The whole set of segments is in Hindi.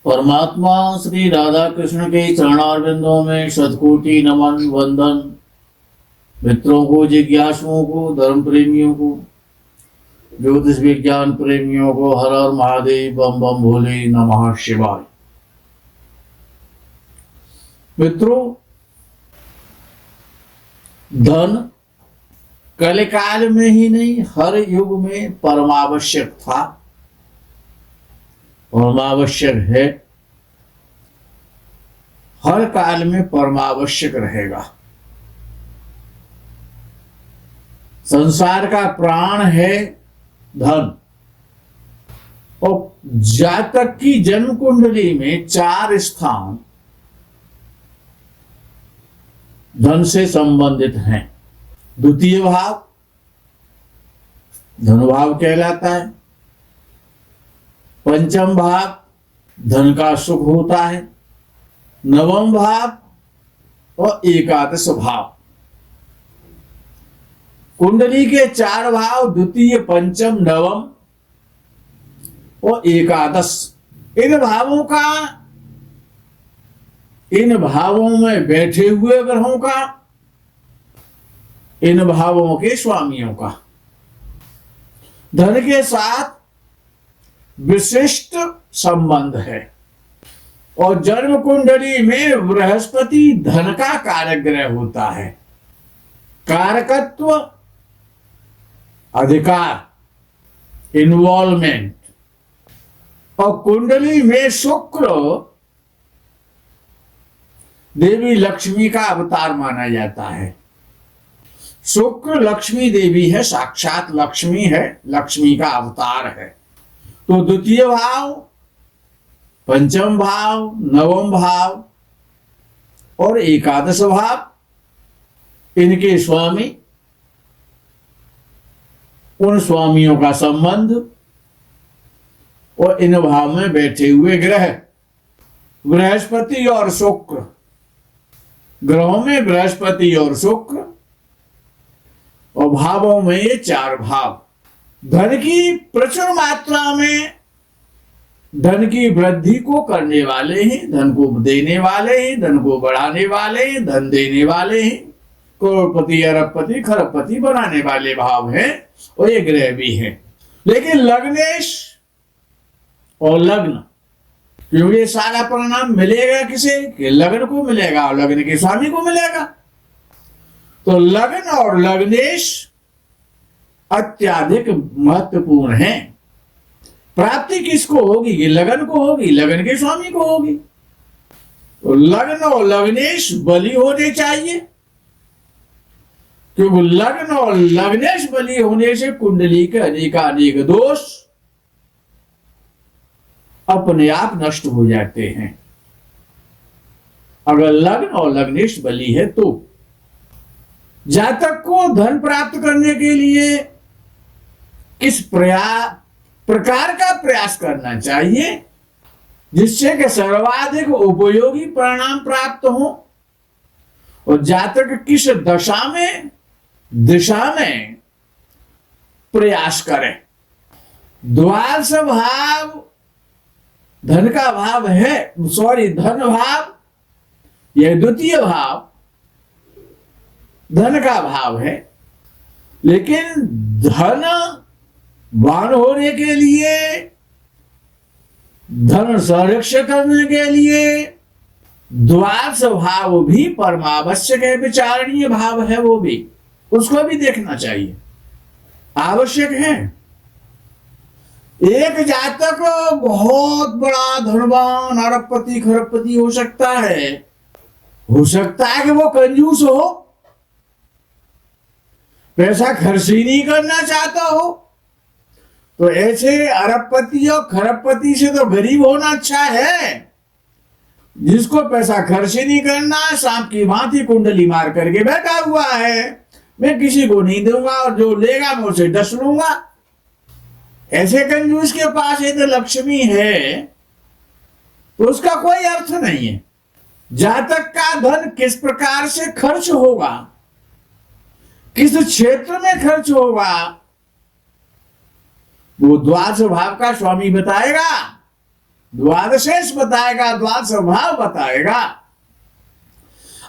परमात्मा श्री राधा कृष्ण के चरणारविंदों में शतकोटि नमन वंदन। मित्रों को, जिज्ञासुओं को, धर्म प्रेमियों को, ज्योतिष विज्ञान प्रेमियों को हर हर महादेव, बम बम भोले, नमः शिवाय। मित्रों, धन कलिकाल में ही नहीं, हर युग में परमावश्यक था, परमावश्यक है, हर काल में परमावश्यक रहेगा। संसार का प्राण है धन। और जातक की जन्म कुंडली में 4 स्थान धन से संबंधित हैं। द्वितीय भाव धन भाव कहलाता है। पंचम भाव धन का सुख होता है। नवम भाव और एकादश भाव। कुंडली के 4 भाव द्वितीय, पंचम, नवम और एकादश। इन भावों में बैठे हुए ग्रहों का, इन भावों के स्वामियों का धन के साथ विशिष्ट संबंध है। और जन्म कुंडली में बृहस्पति धन का कारक ग्रह होता है। कारकत्व, अधिकार, इन्वॉल्वमेंट। और कुंडली में शुक्र देवी लक्ष्मी का अवतार माना जाता है। शुक्र लक्ष्मी देवी है, साक्षात लक्ष्मी है, लक्ष्मी का अवतार है। तो द्वितीय भाव, पंचम भाव, नवम भाव और एकादश भाव, इनके स्वामी, उन स्वामियों का संबंध और इन भाव में बैठे हुए ग्रह बृहस्पति और शुक्र। ग्रहों में बृहस्पति और शुक्र और भावों में ये 4 भाव। धन की प्रचुर मात्रा में धन की वृद्धि को करने वाले हैं, धन को देने वाले हैं, धन को बढ़ाने वाले हैं, धन देने वाले हैं, करोड़पति, अरबपति, खरबपति बनाने वाले भाव हैं और ये ग्रह भी हैं। लेकिन लग्नेश और लग्न, क्योंकि ये सारा परिणाम मिलेगा किसे? कि लग्न को मिलेगा और लग्न के स्वामी को मिलेगा। तो लग्न और लग्नेश अत्याधिक महत्वपूर्ण है। प्राप्ति किसको होगी? कि लग्न को होगी, लग्न के स्वामी को होगी। तो लग्न और लग्नेश बली होने चाहिए, क्योंकि लग्न और लग्नेश बली होने से कुंडली के अनेकानेक दोष अपने आप नष्ट हो जाते हैं। अगर लग्न और लग्नेश बली है तो जातक को धन प्राप्त करने के लिए किस प्रकार का प्रयास करना चाहिए जिससे कि सर्वाधिक उपयोगी परिणाम प्राप्त हो? और जातक किस दिशा में प्रयास करे? द्वादश भाव धन का भाव है, धन भाव, यह द्वितीय भाव धन का भाव है। लेकिन धनवान होने के लिए, धन संरक्षण करने के लिए द्वादश भाव भी परमावश्यक है, विचारणीय भाव है, वो भी, उसको भी देखना चाहिए, आवश्यक है। एक जातक बहुत बड़ा धनवान, अरबपति, खरबपति हो सकता है कि वो कंजूस हो, पैसा खर्च ही नहीं करना चाहता हो। तो ऐसे अरबपति और खरबपति से तो गरीब होना अच्छा है, जिसको पैसा खर्च ही नहीं करना, सांप की भांति कुंडली मार करके बैठा हुआ है, मैं किसी को नहीं दूंगा और जो लेगा मैं उसे डस लूंगा। ऐसे कंजूस के पास यदि लक्ष्मी है तो उसका कोई अर्थ नहीं है। जातक का धन किस प्रकार से खर्च होगा, किस क्षेत्र में खर्च होगा, वो द्वादश भाव का स्वामी बताएगा। द्वादशेष बताएगा, द्वादश भाव बताएगा।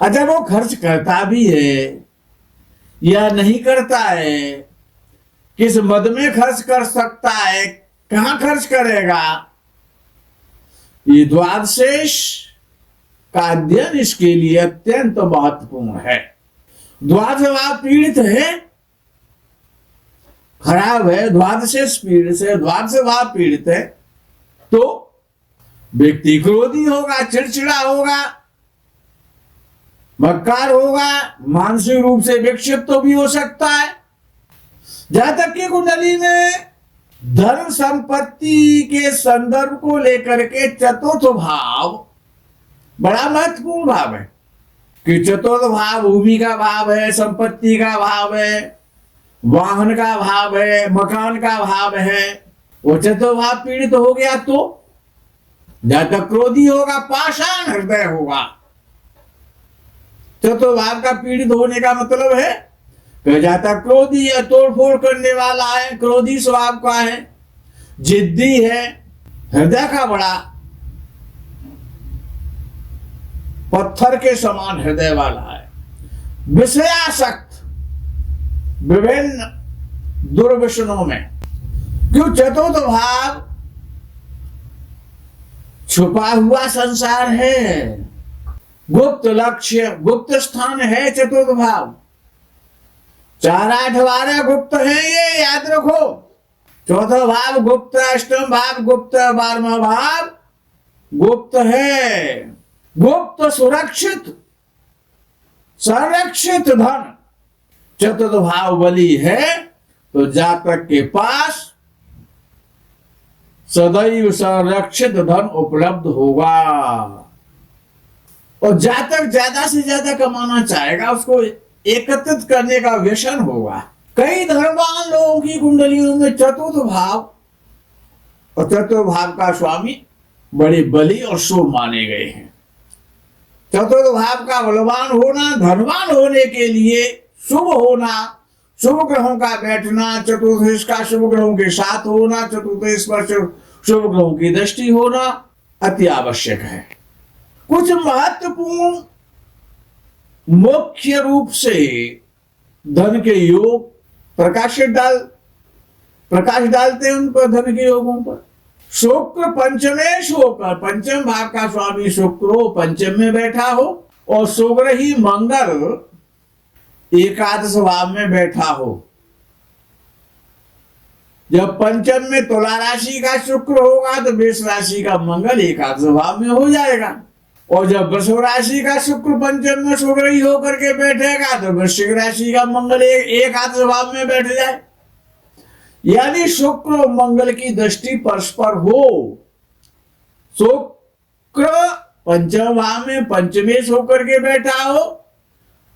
अच्छा, वो खर्च करता भी है या नहीं करता है, किस मद में खर्च कर सकता है, कहां खर्च करेगा, ये द्वादशेष का अध्ययन इसके लिए अत्यंत महत्वपूर्ण है। द्वादश भाव पीड़ित है, खराब है, द्वादशेष पीड़ित है, द्वादश भाव पीड़ित है, तो व्यक्ति क्रोधी होगा, चिड़चिड़ा होगा, मक्कार होगा, मानसिक रूप से विक्षिप्त तो भी हो सकता है। जहां तक कि कुंडली में धन संपत्ति के संदर्भ को लेकर के चतुर्थ भाव बड़ा महत्वपूर्ण भाव है कि चतुर्थ भाव भूमि का भाव है, संपत्ति का भाव है, वाहन का भाव है, मकान का भाव है। वो चतुर्थ भाव पीड़ित हो गया तो जहां तक क्रोधी होगा, पाषाण हृदय होगा। चतुर्थ भाव का पीड़ित होने का मतलब है कि जहां तक क्रोधी है, तोड़फोड़ करने वाला है, क्रोधी स्वभाव का है, जिद्दी है, हृदय का बड़ा पत्थर के समान हृदय वाला है, विषयासक्त विभिन्न दुर्व्यसनों में। क्यों? चतुर्थ भाव छुपा हुआ संसार है, गुप्त लक्ष्य, गुप्त स्थान है चतुर्थ भाव। 4, 8, 12 गुप्त है, ये याद रखो। चौथा भाव गुप्त, अष्टम भाव गुप्त, 12वां भाव गुप्त है। गुप्त सुरक्षित संरक्षित धन चतुर्थ भाव बली है तो जातक के पास सदैव संरक्षित धन उपलब्ध होगा। और जातक ज्यादा से ज्यादा कमाना चाहेगा, उसको एकत्रित करने का व्यसन होगा। कई धनवान लोगों की कुंडलियों में चतुर्थ भाव और चतुर्थ भाव का स्वामी बड़े बली और शुभ माने गए हैं। चतुर्थ भाव का बलवान होना, धनवान होने के लिए शुभ होना, शुभ ग्रहों का बैठना, चतुर्थ का शुभ ग्रहों के साथ होना, चतुर्थ पर शुभ ग्रहों की दृष्टि होना अति आवश्यक है। कुछ महत्वपूर्ण मुख्य रूप से धन के योग प्रकाश डालते हैं उन पर, धन के योगों पर। शुक्र पंचमेश होकर, पंचम भाव का स्वामी शुक्र पंचम में बैठा हो और शुक्र ही मंगल एकादश भाव में बैठा हो। जब पंचम में तुला राशि का शुक्र होगा तो वृष राशि का मंगल एकादश भाव में हो जाएगा। और जब वृषभ राशि का शुक्र पंचम में शुक्र ही होकर के बैठेगा तो वृश्चिक राशि का मंगल एकादश भाव में बैठ जाए। यानी शुक्र और मंगल की दृष्टि परस्पर हो। शुक्र पंचम भाव में पंचमेश होकर के बैठा हो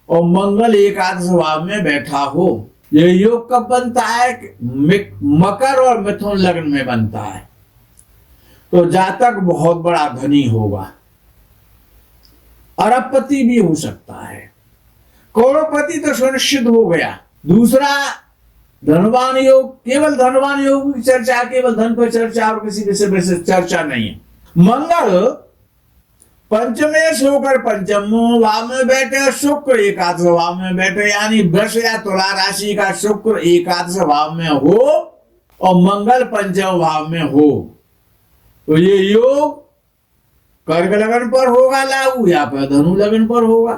और मंगल एकादश भाव में बैठा हो। ये योग कब बनता है? मकर और मिथुन लग्न में बनता है। तो जातक बहुत बड़ा धनी होगा, अरबपति भी हो सकता है, करोड़पति तो सुनिश्चित हो गया। दूसरा धनवान योग, केवल धनवान योग की चर्चा, केवल धन पर चर्चा और किसी विषय पर चर्चा नहीं है। मंगल पंचमेश होकर पंचम भाव में बैठे, शुक्र एकादश भाव में बैठे, यानी वृष या तुला राशि का शुक्र एकादश भाव में हो और मंगल पंचम भाव में हो तो ये योग कर्क लगन पर होगा लागू या फिर धनु लगन पर होगा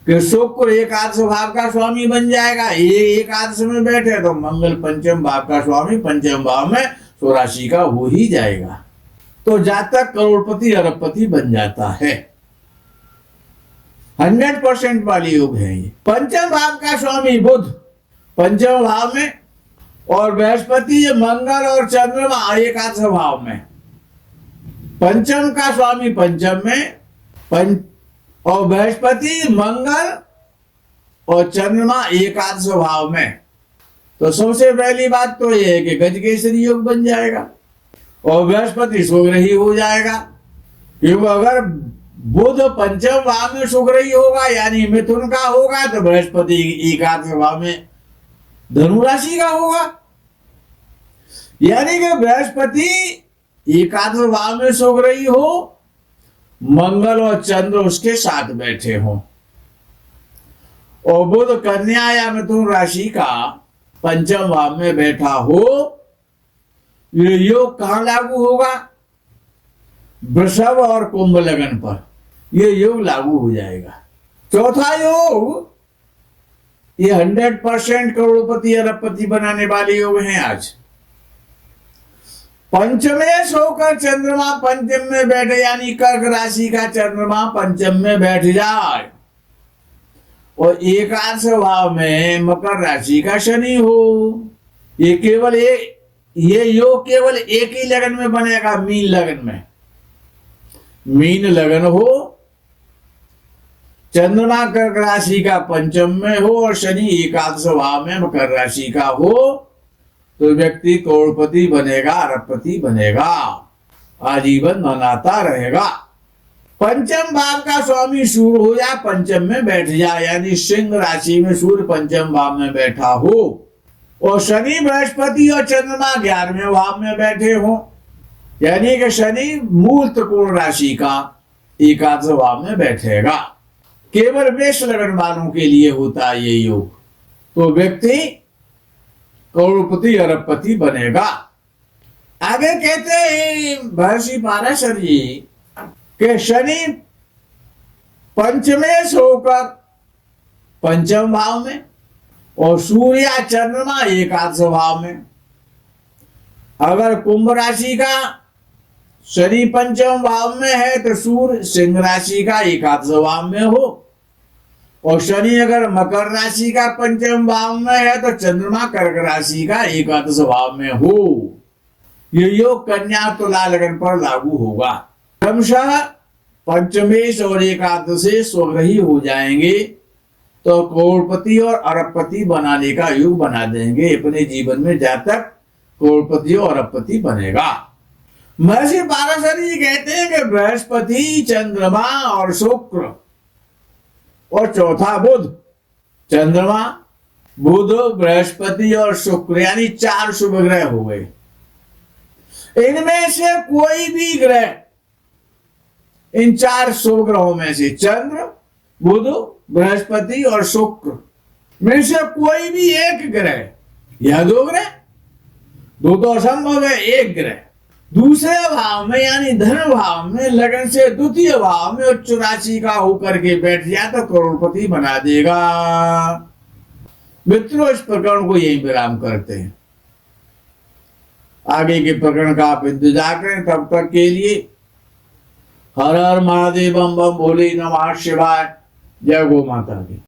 कि शुक्र एकादश भाव का स्वामी बन जाएगा। ये एकादश में बैठे तो मंगल पंचम भाव का स्वामी पंचम भाव में स्वराशि का हो ही जाएगा। तो जातक करोड़पति अरबपति बन जाता है। 100% वाले योग है ये। पंचम भाव का स्वामी बुध पंचम भाव में और बृहस्पति मंगल और चंद्रमा एकादश भाव में। पंचम का स्वामी पंचम में और बृहस्पति मंगल और चंद्रमा एकादश भाव में। तो सबसे पहली बात तो यह है कि गजकेसरी योग बन जाएगा और बृहस्पति शुक्रही हो जाएगा। क्योंकि अगर बुध पंचम भाव में शुक्रही होगा यानी मिथुन का होगा तो बृहस्पति एकादश भाव में धनु राशि का होगा। यानी कि बृहस्पति एकादश भाव में सो रही हो, मंगल और चंद्र उसके साथ बैठे हो, और बुध कन्या या मिथुन राशि का पंचम भाव में बैठा हो, ये योग कहां लागू होगा? वृषभ और कुंभ लगन पर ये योग लागू हो जाएगा। चौथा योग, ये 100% करोड़पति अरबपति बनाने वाले योग हैं आज। पंचमेश होकर चंद्रमा पंचम में बैठे, यानी कर्क राशि का चंद्रमा पंचम में बैठ जाए, और एकादश भाव में मकर राशि का शनि हो। ये केवल ये योग केवल एक ही लगन में बनेगा, मीन लगन में। मीन लगन हो, चंद्रमा कर्क राशि का पंचम में हो और शनि एकादश भाव में मकर राशि का हो, तो व्यक्ति करोड़पति बनेगा, अरबपति बनेगा, आजीवन बनाता रहेगा। पंचम भाव का स्वामी सूर्य हो या पंचम में बैठ जाए, यानी सिंह राशि में सूर्य पंचम भाव में बैठा हो, और शनि बृहस्पति और चंद्रमा 11वें भाव में बैठे हो, यानी कि शनि मूल त्रिकोण राशि का एकादश भाव में बैठेगा। केवल मेष लगन वालों के लिए होता है ये योग, तो व्यक्ति करोड़पति अरबपति बनेगा। आगे कहते हैं महर्षि पाराशर जी कि शनि पंचमेश होकर पंचम भाव में और सूर्य चंद्रमा एकादश भाव में। अगर कुंभ राशि का शनि पंचम भाव में है तो सूर्य सिंह राशि का एकादश भाव में हो, और शनि अगर मकर राशि का पंचम भाव में है तो चंद्रमा कर्क राशि का एकादश भाव में हो। ये योग कन्या तुला लगन पर लागू होगा। क्रमशः पंचमेश और एकादशेश स्वग्रही हो जाएंगे तो करोड़पति और अरबपति बनाने का योग बना देंगे। अपने जीवन में जातक करोड़पति और अरबपति बनेगा। महर्षि पाराशर जी कहते हैं कि बृहस्पति, चंद्रमा और शुक्र और चौथा बुध, चंद्रमा, बुध, बृहस्पति और शुक्र, यानी 4 शुभ ग्रह हो गए। इनमें से कोई भी ग्रह, इन 4 शुभ ग्रहों में से चंद्र, बुध, बृहस्पति और शुक्र में से कोई भी एक ग्रह, यह 2 ग्रह, 2 तो असंभव है, एक ग्रह दूसरे भाव में यानी धन भाव में लगन से द्वितीय भाव में उच्च राशि का होकर के बैठ जाए तो करोड़पति बना देगा। मित्रों, इस प्रकरण को यही विराम करते हैं। आगे के प्रकरण का आप इंतजार करें। तब तक के लिए हर हर महादेव, बम बम भोले, नमः शिवाय। जय गो माता की।